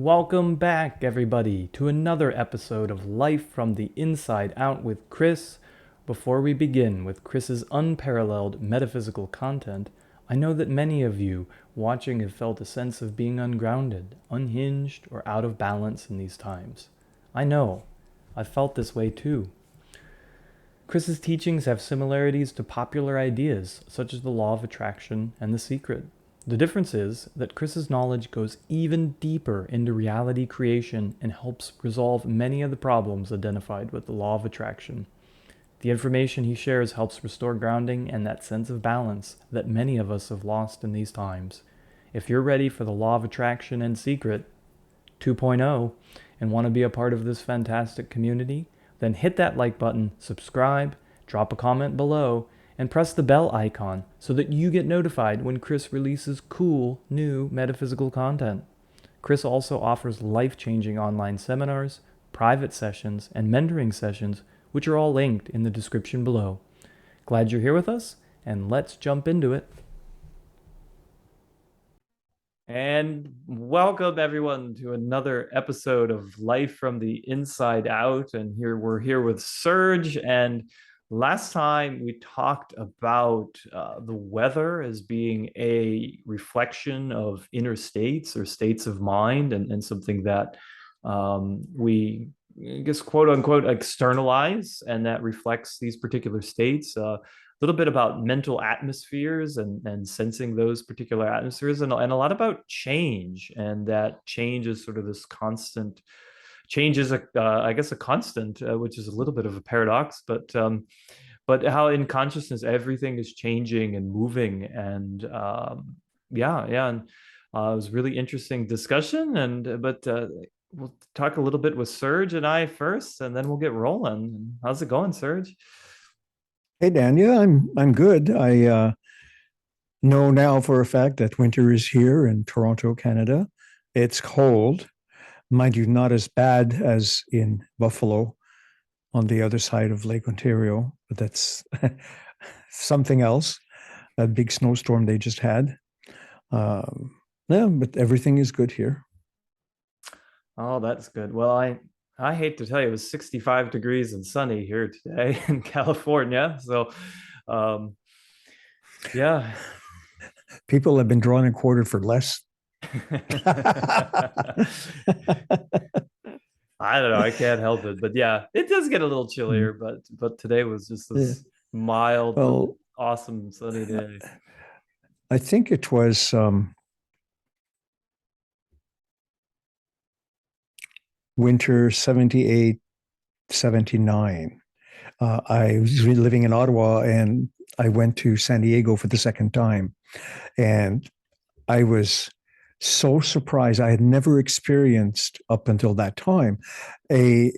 Welcome back, everybody, to another episode of Life from the Inside Out with Chris. Before we begin with Chris's unparalleled metaphysical content, I know that many of you watching have felt a sense of being ungrounded, unhinged, or out of balance in these times. I know. I've felt this way too. Chris's teachings have similarities to popular ideas such as the law of attraction and the secret. The difference is that Chris's knowledge goes even deeper into reality creation and helps resolve many of the problems identified with the law of attraction. The information he shares helps restore grounding and that sense of balance that many of us have lost in these times. If you're ready for the law of attraction and secret 2.0 and want to be a part of this fantastic community, then hit that like button, subscribe, drop a comment below, and press the bell icon so that you get notified when Chris releases cool, new metaphysical content. Chris also offers life-changing online seminars, private sessions, and mentoring sessions, which are all linked in the description below. Glad you're here with us, and let's jump into it. And welcome everyone to another episode of Life from the Inside Out. And we're here with Serge. And last time we talked about the weather as being a reflection of inner states or states of mind, and something that we, I guess, quote unquote, externalize, and that reflects these particular states. A little bit about mental atmospheres and sensing those particular atmospheres, and a lot about change, and that change is sort of this constant. Change is I guess, a constant, which is a little bit of a paradox, but how in consciousness everything is changing and moving, and and it was really interesting discussion, and but we'll talk a little bit with Serge and I first, and then we'll get rolling. How's it going, Serge? Hey Dan, yeah, I'm good. I know now for a fact that winter is here in Toronto, Canada. It's cold, mind you, not as bad as in Buffalo on the other side of Lake Ontario, but that's something else. That big snowstorm they just had. Yeah, but everything is good here. Oh, that's good. Well, I hate to tell you, it was 65 degrees and sunny here today in California. So, um, yeah. People have been drawn and quartered for less. I don't know. I can't help it, but yeah, it does get a little chillier. Mm. But today was just Yeah. this mild but Well, awesome sunny day. I think it was winter 78, 79. I was living in Ottawa and I went to San Diego for the second time. And I was so surprised. I had never experienced up until that time a,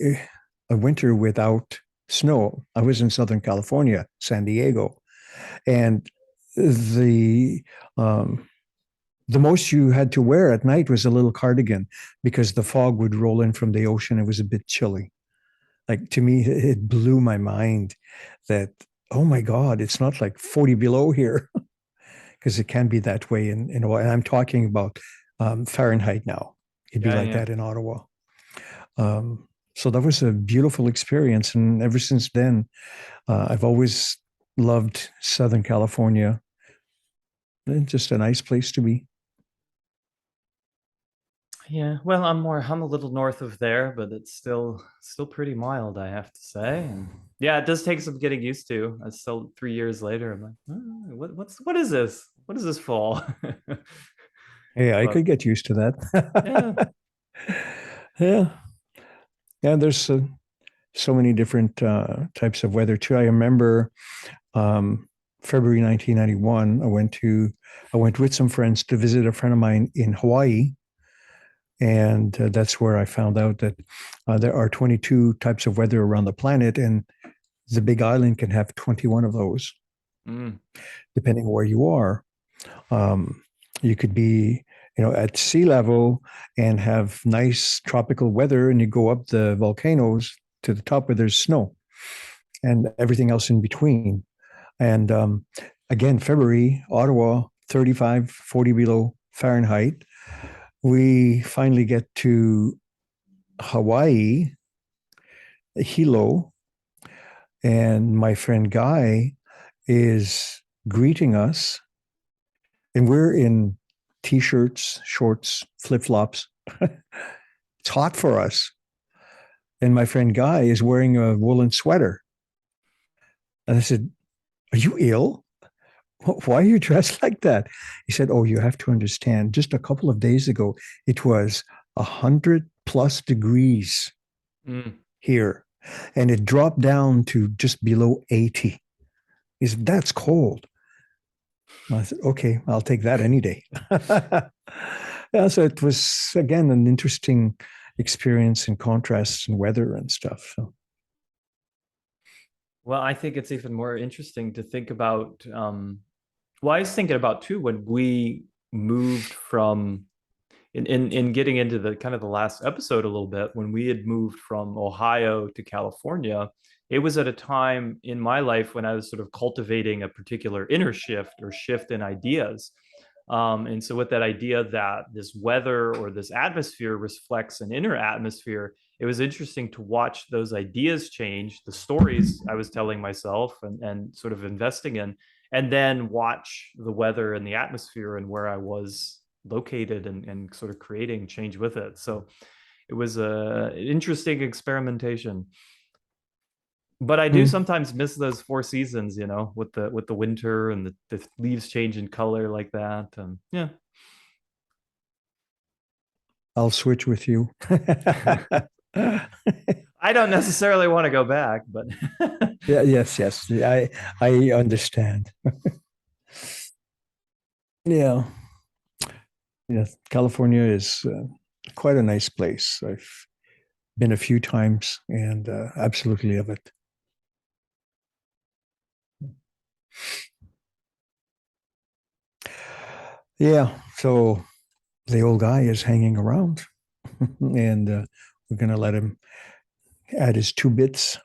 a winter without snow. I was in Southern California, San Diego. And the um, the most you had to wear at night was a little cardigan because the fog would roll in from the ocean. It was a bit chilly. Like to me, it blew my mind that, oh my God, it's not like 40 below here because it can be that way in Ottawa. And I'm talking about Fahrenheit now. It'd be Yeah, like yeah. that in Ottawa. So that was a beautiful experience. And ever since then, I've always loved Southern California. It's just a nice place to be. Yeah, well, I'm a little north of there, but it's still pretty mild, I have to say. And yeah, it does take some getting used to. It's still 3 years later. I'm like, "Oh, what is this? What is this fall?" Hey, I But could get used to yeah, that. Yeah. Yeah, there's so many different types of weather too. I remember February 1991. I went with some friends to visit a friend of mine in Hawaii, and that's where I found out that there are 22 types of weather around the planet, and the Big Island can have 21 of those, mm, depending where you are. Um, you could be, at sea level and have nice tropical weather, and you go up the volcanoes to the top where there's snow and everything else in between. And again, February, Ottawa, 35, 40 below Fahrenheit. we finally get to Hawaii, Hilo, and my friend Guy is greeting us, and we're in t-shirts, shorts, flip-flops. It's hot for us. And my friend Guy is wearing a woolen sweater. And I said, "Are you ill? Why are you dressed like that?" He said, "Oh, you have to understand. Just a couple of days ago, it was 100+ degrees Mm. here, and it dropped down to just below 80. He said, that's cold." I said, "Okay, I'll take that any day." Yeah, so it was again an interesting experience in contrasts and weather and stuff. So, Well, I think it's even more interesting to think about. Well, I was thinking about too when we moved from in getting into the kind of the last episode a little bit, when we had moved from Ohio to California, it was at a time in my life when I was sort of cultivating a particular inner shift or shift in ideas. And so, with that idea that this weather or this atmosphere reflects an inner atmosphere, it was interesting to watch those ideas change, the stories I was telling myself and sort of investing in, and then watch the weather and the atmosphere and where I was located and sort of creating change with it. So it was a interesting experimentation. But I do hmm, sometimes miss those four seasons, with the winter and the leaves change in color like that. And yeah. I'll switch with you. I don't necessarily want to go back, but Yeah, yes, yes. I understand. Yeah. Yes, California is quite a nice place. I've been a few times and absolutely love it. Yeah, so the old guy is hanging around, and we're gonna let him add his 2 bits.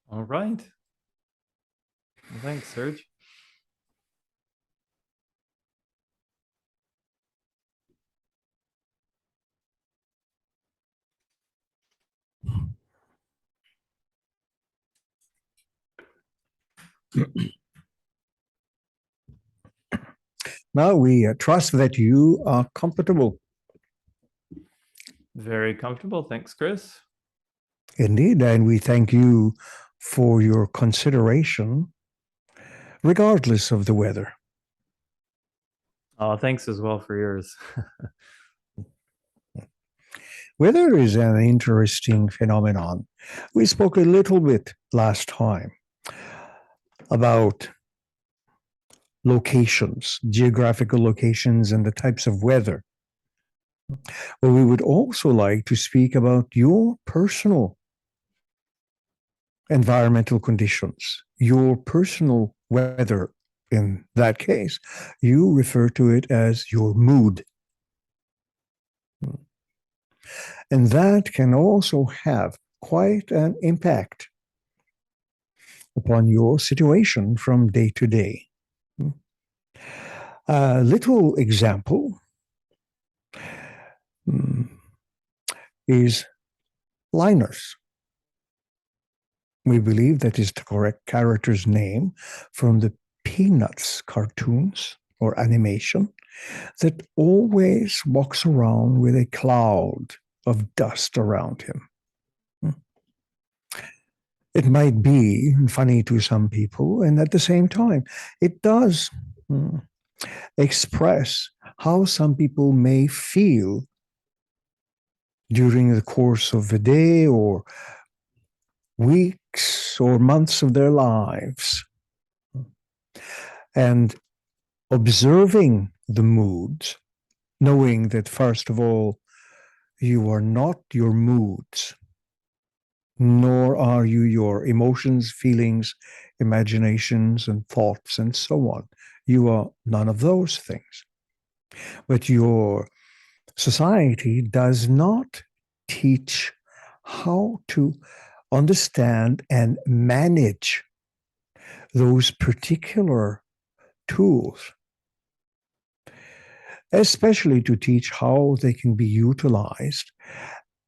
all right. Well, thanks, Serge. Now we trust that you are comfortable. Very comfortable. Thanks, Chris. Indeed, and we thank you for your consideration, regardless of the weather. Oh, thanks as well for yours. Weather is an interesting phenomenon. We spoke a little bit last time about locations, geographical locations, and the types of weather. But we would also like to speak about your personal environmental conditions, your personal weather. In that case, you refer to it as your mood. And that can also have quite an impact upon your situation from day to day. A little example is Linus. We believe that is the correct character's name from the Peanuts cartoons or animation that always walks around with a cloud of dust around him. It might be funny to some people, and at the same time, it does express how some people may feel during the course of a day or weeks or months of their lives. And observing the moods, knowing that, first of all, you are not your moods, nor are you your emotions, feelings, imaginations, and thoughts, and so on. You are none of those things. But your society does not teach how to understand and manage those particular tools. especially to teach how they can be utilized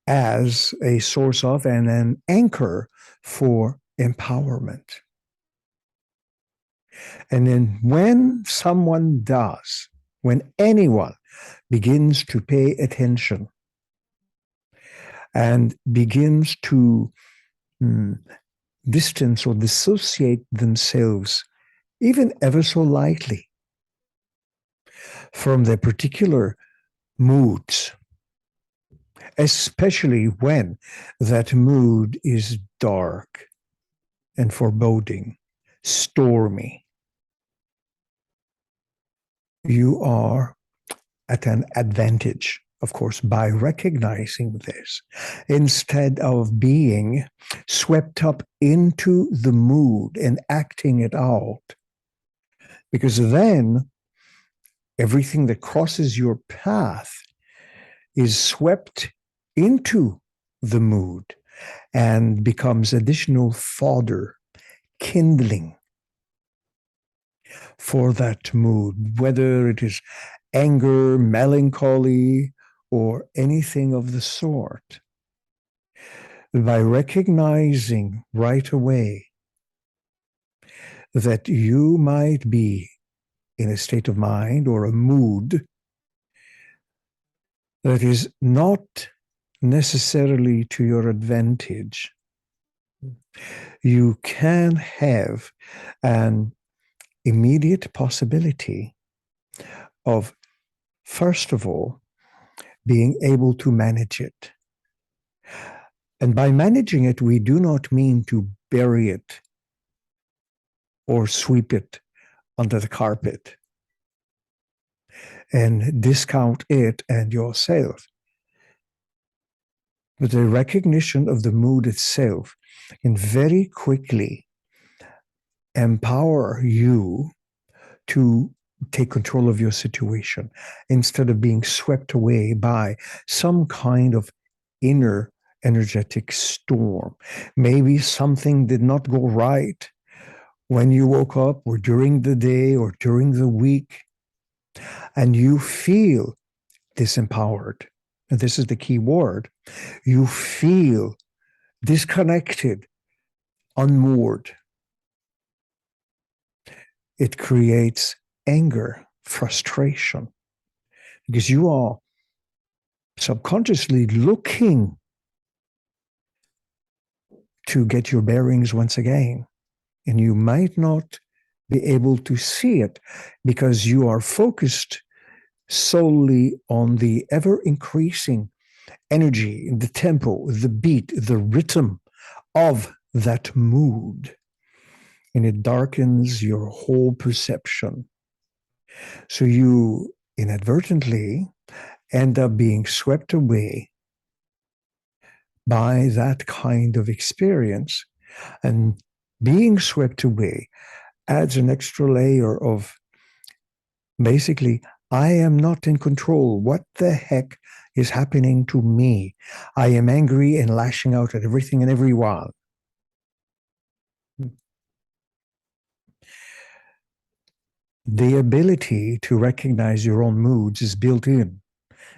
as a source of and an anchor for empowerment. And then when anyone begins to pay attention and begins to distance or dissociate themselves, even ever so lightly, from their particular moods, especially when that mood is dark and foreboding, stormy, you are at an advantage, of course, by recognizing this, instead of being swept up into the mood and acting it out. Because then everything that crosses your path is swept into the mood and becomes additional fodder, kindling for that mood, whether it is anger, melancholy, or anything of the sort. By recognizing right away that you might be in a state of mind or a mood that is not necessarily to your advantage, you can have an immediate possibility of, first of all, being able to manage it. And by managing it, we do not mean to bury it or sweep it under the carpet and discount it and yourself. But the recognition of the mood itself can very quickly empower you to take control of your situation instead of being swept away by some kind of inner energetic storm. Maybe something did not go right when you woke up or during the day or during the week, and you feel disempowered. And this is the key word. You feel disconnected, unmoored. It creates anger, frustration, because you are subconsciously looking to get your bearings once again. And you might not be able to see it because you are focused solely on the ever increasing energy, the tempo, the beat, the rhythm of that mood. And it darkens your whole perception. So you inadvertently end up being swept away by that kind of experience. And being swept away adds an extra layer of basically, I am not in control. What the heck is happening to me? I am angry and lashing out at everything and everyone. The ability to recognize your own moods is built in.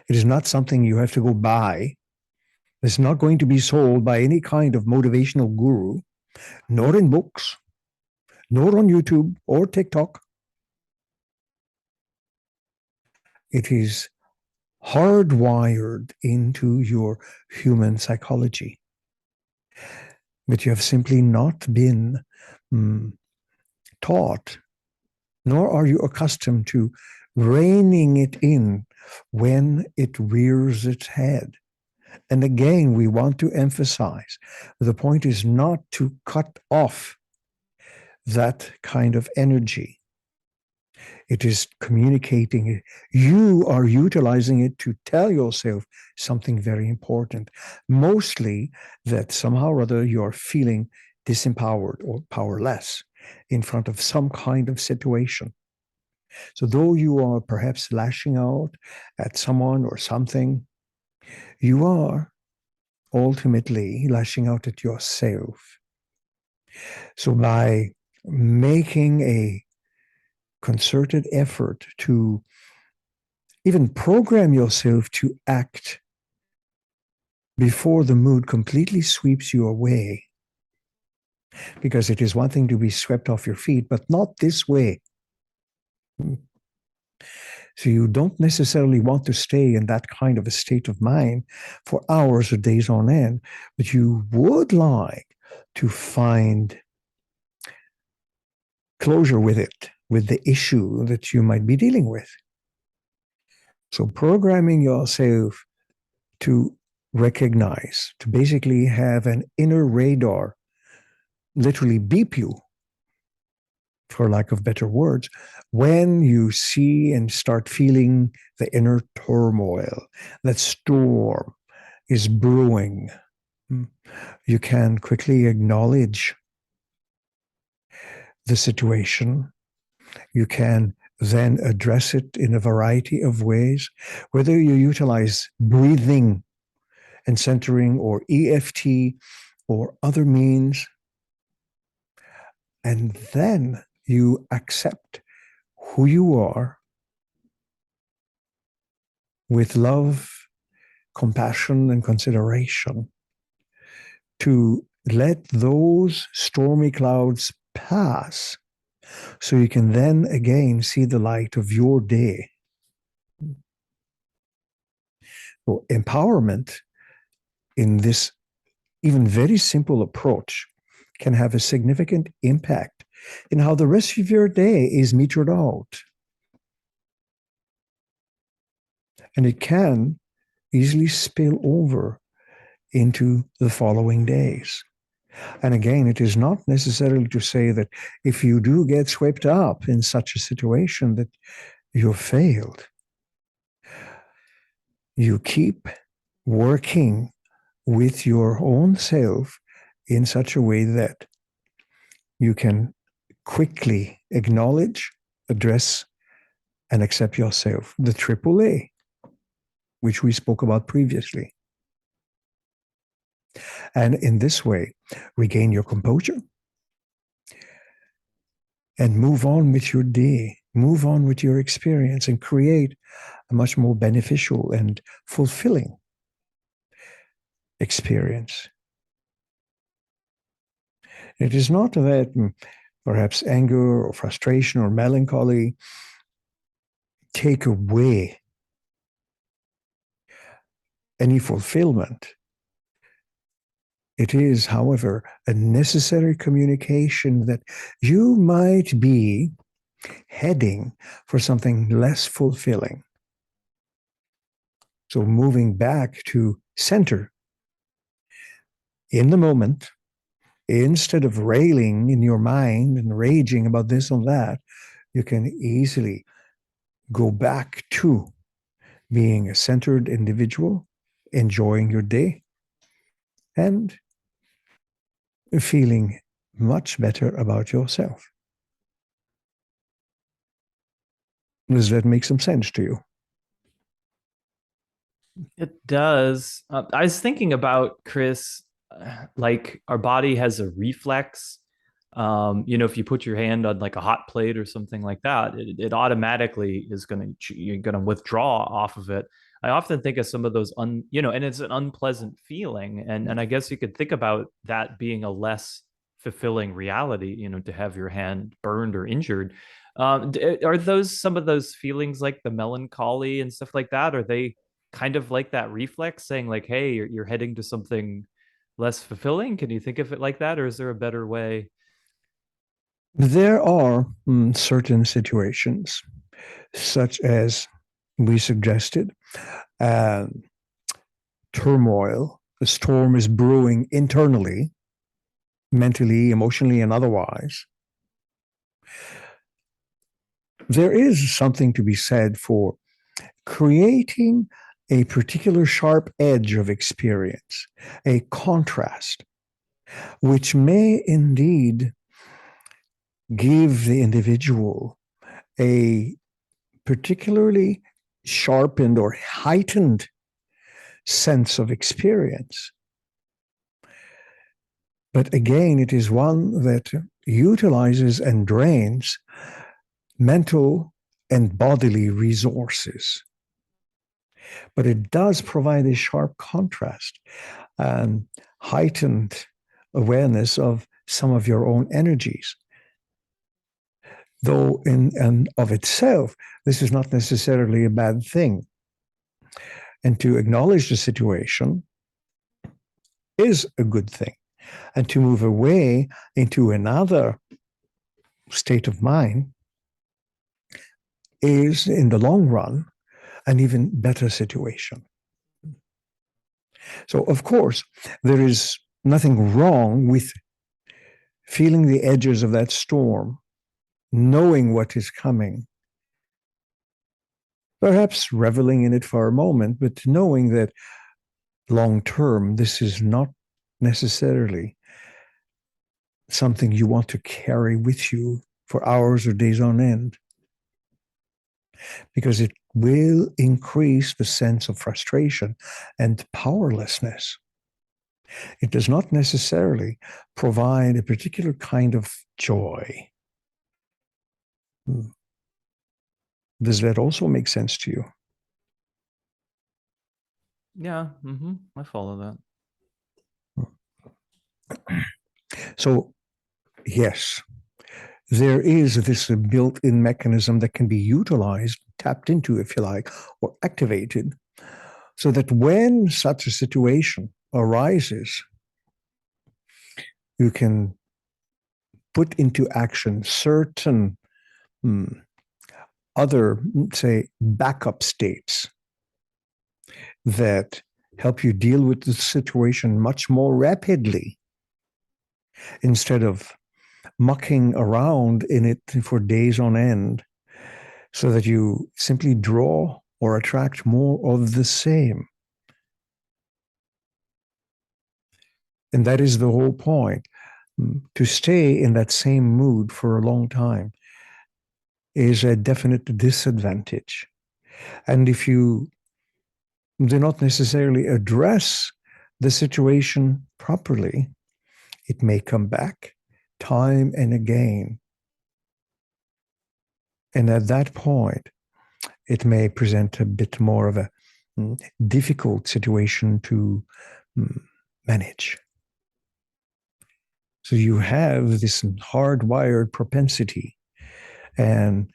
It is not something you have to go buy. It's not going to be sold by any kind of motivational guru, nor in books, nor on YouTube or TikTok. It is hardwired into your human psychology. But you have simply not been taught, nor are you accustomed to reining it in when it rears its head. And again, we want to emphasize the point is not to cut off that kind of energy. It is communicating it. You are utilizing it to tell yourself something very important. Mostly that somehow or other you're feeling disempowered or powerless in front of some kind of situation. So though you are perhaps lashing out at someone or something, you are ultimately lashing out at yourself. So by making a concerted effort to even program yourself to act before the mood completely sweeps you away. Because it is one thing to be swept off your feet, but not this way. So you don't necessarily want to stay in that kind of a state of mind for hours or days on end, but you would like to find closure with it, with the issue that you might be dealing with. So programming yourself to recognize, to basically have an inner radar literally beep you, for lack of better words, when you see and start feeling the inner turmoil, that storm is brewing. You can quickly acknowledge the situation. You can then address it in a variety of ways, whether you utilize breathing and centering or EFT or other means. And then you accept who you are with love, compassion, and consideration to let those stormy clouds pass so you can then again see the light of your day. So empowerment in this even very simple approach can have a significant impact in how the rest of your day is metered out. And it can easily spill over into the following days. And again, it is not necessarily to say that if you do get swept up in such a situation that you've failed. You keep working with your own self in such a way that you can quickly acknowledge, address, and accept yourself. The AAA, which we spoke about previously. And in this way, regain your composure and move on with your day, move on with your experience, and create a much more beneficial and fulfilling experience. It is not that perhaps anger or frustration or melancholy take away any fulfillment. It is, however, a necessary communication that you might be heading for something less fulfilling. So moving back to center in the moment, instead of railing in your mind and raging about this and that, you can easily go back to being a centered individual, enjoying your day, and feeling much better about yourself. Does that make some sense to you? It does. I was thinking about, Chris, like our body has a reflex. If you put your hand on like a hot plate or something like that, it automatically is you're gonna withdraw off of it. I often think of some of those and it's an unpleasant feeling, and I guess you could think about that being a less fulfilling reality, to have your hand burned or injured. Are those some of those feelings like the melancholy and stuff like that? Are they kind of like that reflex saying like, hey, you're heading to something less fulfilling? Can you think of it like that, or is there a better way? There are certain situations, such as we suggested, uh, turmoil, a storm is brewing internally, mentally, emotionally, and otherwise. There is something to be said for creating a particular sharp edge of experience, a contrast, which may indeed give the individual a particularly sharpened or heightened sense of experience. But again, it is one that utilizes and drains mental and bodily resources. But it does provide a sharp contrast and heightened awareness of some of your own energies. Though in and of itself, this is not necessarily a bad thing. And to acknowledge the situation is a good thing. And to move away into another state of mind is, in the long run, an even better situation. So, of course, there is nothing wrong with feeling the edges of that storm, knowing what is coming, perhaps reveling in it for a moment, but knowing that long term, this is not necessarily something you want to carry with you for hours or days on end, because it will increase the sense of frustration and powerlessness. It does not necessarily provide a particular kind of joy. Does that also make sense to you? Yeah, I follow that. So, yes, there is this built-in mechanism that can be utilized, tapped into, if you like, or activated, so that when such a situation arises, you can put into action certain other, say, backup states that help you deal with the situation much more rapidly, instead of mucking around in it for days on end, so that you simply draw or attract more of the same. And that is the whole point. To stay in that same mood for a long time is a definite disadvantage. And if you do not necessarily address the situation properly, it may come back time and again. And at that point, it may present a bit more of a difficult situation to manage. So you have this hardwired propensity and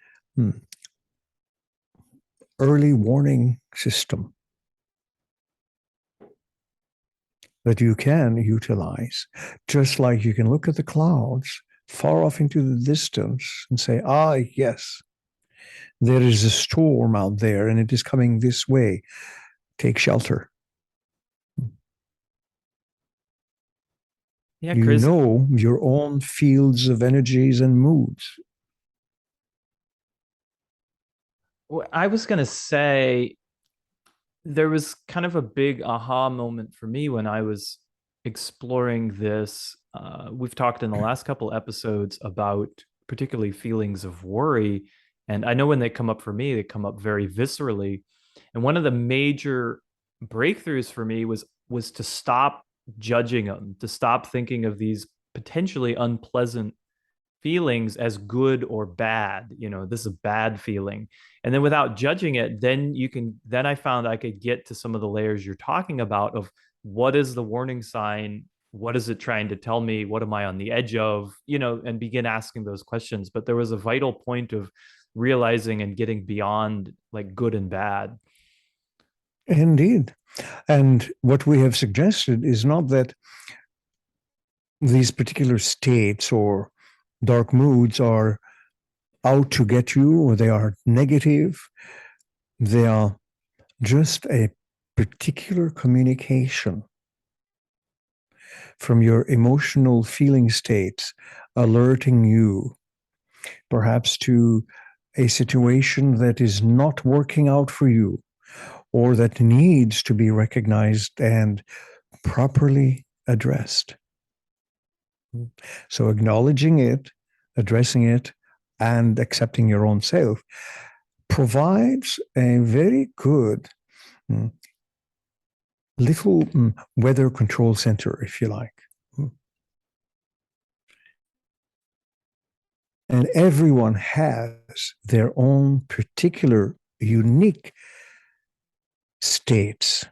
early warning system that you can utilize, just like you can look at the clouds far off into the distance and say, yes, there is a storm out there and it is coming this way. Take shelter. Yeah, You Chris, know your own fields of energies and moods. I was going to say there was kind of a big aha moment for me when I was exploring this. We've talked in the last couple episodes about particularly feelings of worry. And I know when they come up for me, they come up very viscerally. And one of the major breakthroughs for me was to stop judging them, to stop thinking of these potentially unpleasant feelings as good or bad. This is a bad feeling. And then without judging it, then I found I could get to some of the layers you're talking about of what is the warning sign? What is it trying to tell me? What am I on the edge of? And begin asking those questions. But there was a vital point of realizing and getting beyond like good and bad. Indeed. And what we have suggested is not that these particular states or dark moods are out to get you or they are negative. They are just a particular communication from your emotional feeling states, alerting you perhaps to a situation that is not working out for you or that needs to be recognized and properly addressed. So acknowledging it, addressing it, and accepting your own self provides a very good little weather control center, if you like. And everyone has their own particular, unique states,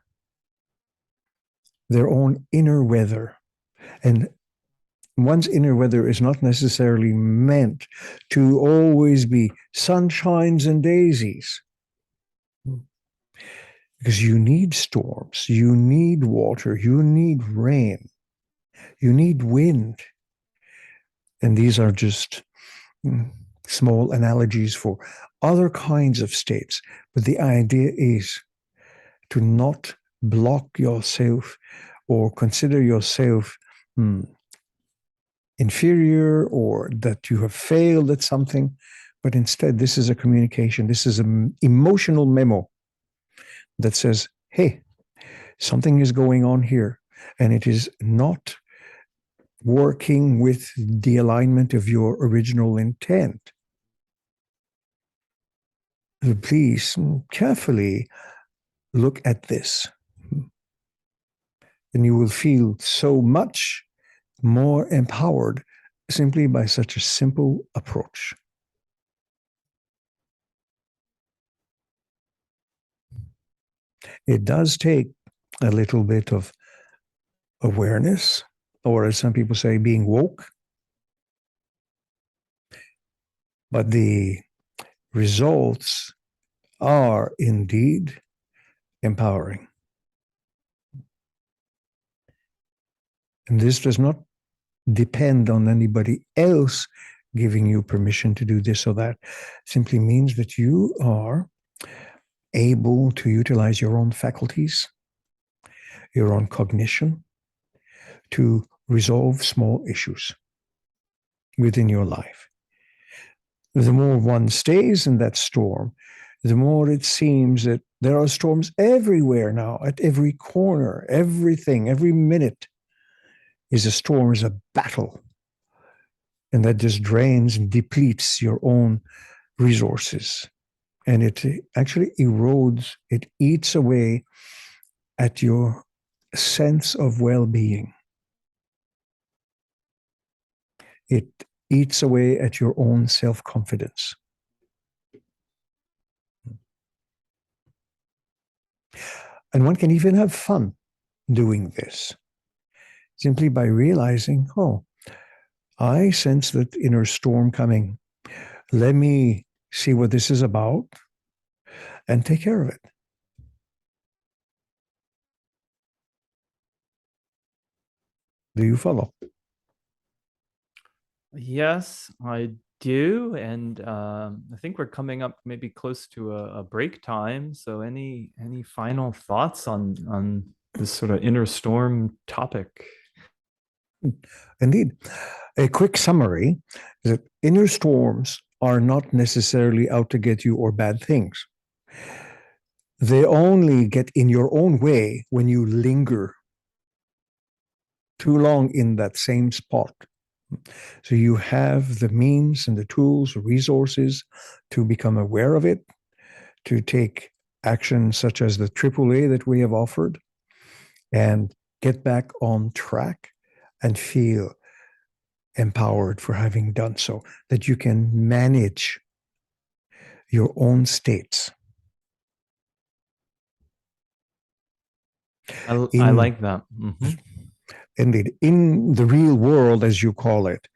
their own inner weather. And one's inner weather is not necessarily meant to always be sunshines and daisies. Because you need storms, you need water, you need rain, you need wind. And these are just small analogies for other kinds of states. But the idea is to not block yourself or consider yourself inferior or that you have failed at something. But instead, this is a communication. This is an emotional memo that says, hey, something is going on here, and it is not working with the alignment of your original intent. Please carefully look at this, and you will feel so much more empowered simply by such a simple approach. It does take a little bit of awareness, or as some people say, being woke. But the results are indeed empowering. And this does not depend on anybody else giving you permission to do this or that. It simply means that you are able to utilize your own faculties, your own cognition, to resolve small issues within your life. The more one stays in that storm, the more it seems that there are storms everywhere now, at every corner, everything, every minute is a storm, is a battle. And that just drains and depletes your own resources. And it actually erodes, it eats away at your sense of well-being. It eats away at your own self-confidence. And one can even have fun doing this, simply by realizing, oh, I sense that inner storm coming. Let me see what this is about and take care of it. Do you follow? Yes, I do. And I think we're coming up maybe close to a break time. So any final thoughts on this sort of inner storm topic? Indeed. A quick summary is that inner storms are not necessarily out to get you or bad things. They only get in your own way when you linger too long in that same spot. So you have the means and the tools, resources to become aware of it, to take action such as the AAA that we have offered, and get back on track and feel empowered for having done so, that you can manage your own states. I like that. Mm-hmm. Indeed, in the real world, as you call it,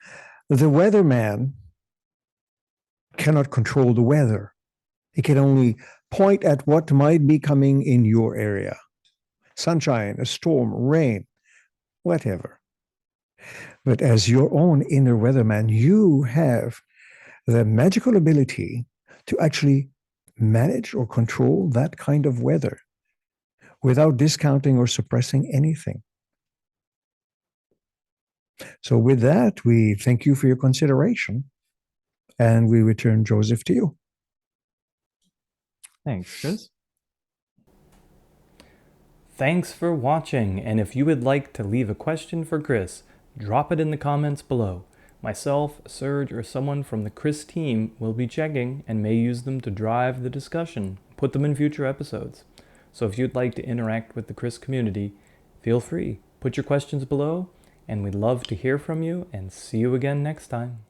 the weatherman cannot control the weather. He can only point at what might be coming in your area. Sunshine, a storm, rain, whatever. But as your own inner weatherman, you have the magical ability to actually manage or control that kind of weather without discounting or suppressing anything. So with that, we thank you for your consideration, and we return Joseph to you. Thanks, Chris. Thanks for watching, and if you would like to leave a question for Chris, drop it in the comments below. Myself, Serge, or someone from the Chris team will be checking and may use them to drive the discussion, put them in future episodes. So if you'd like to interact with the Chris community, feel free. Put your questions below, and we'd love to hear from you, and see you again next time.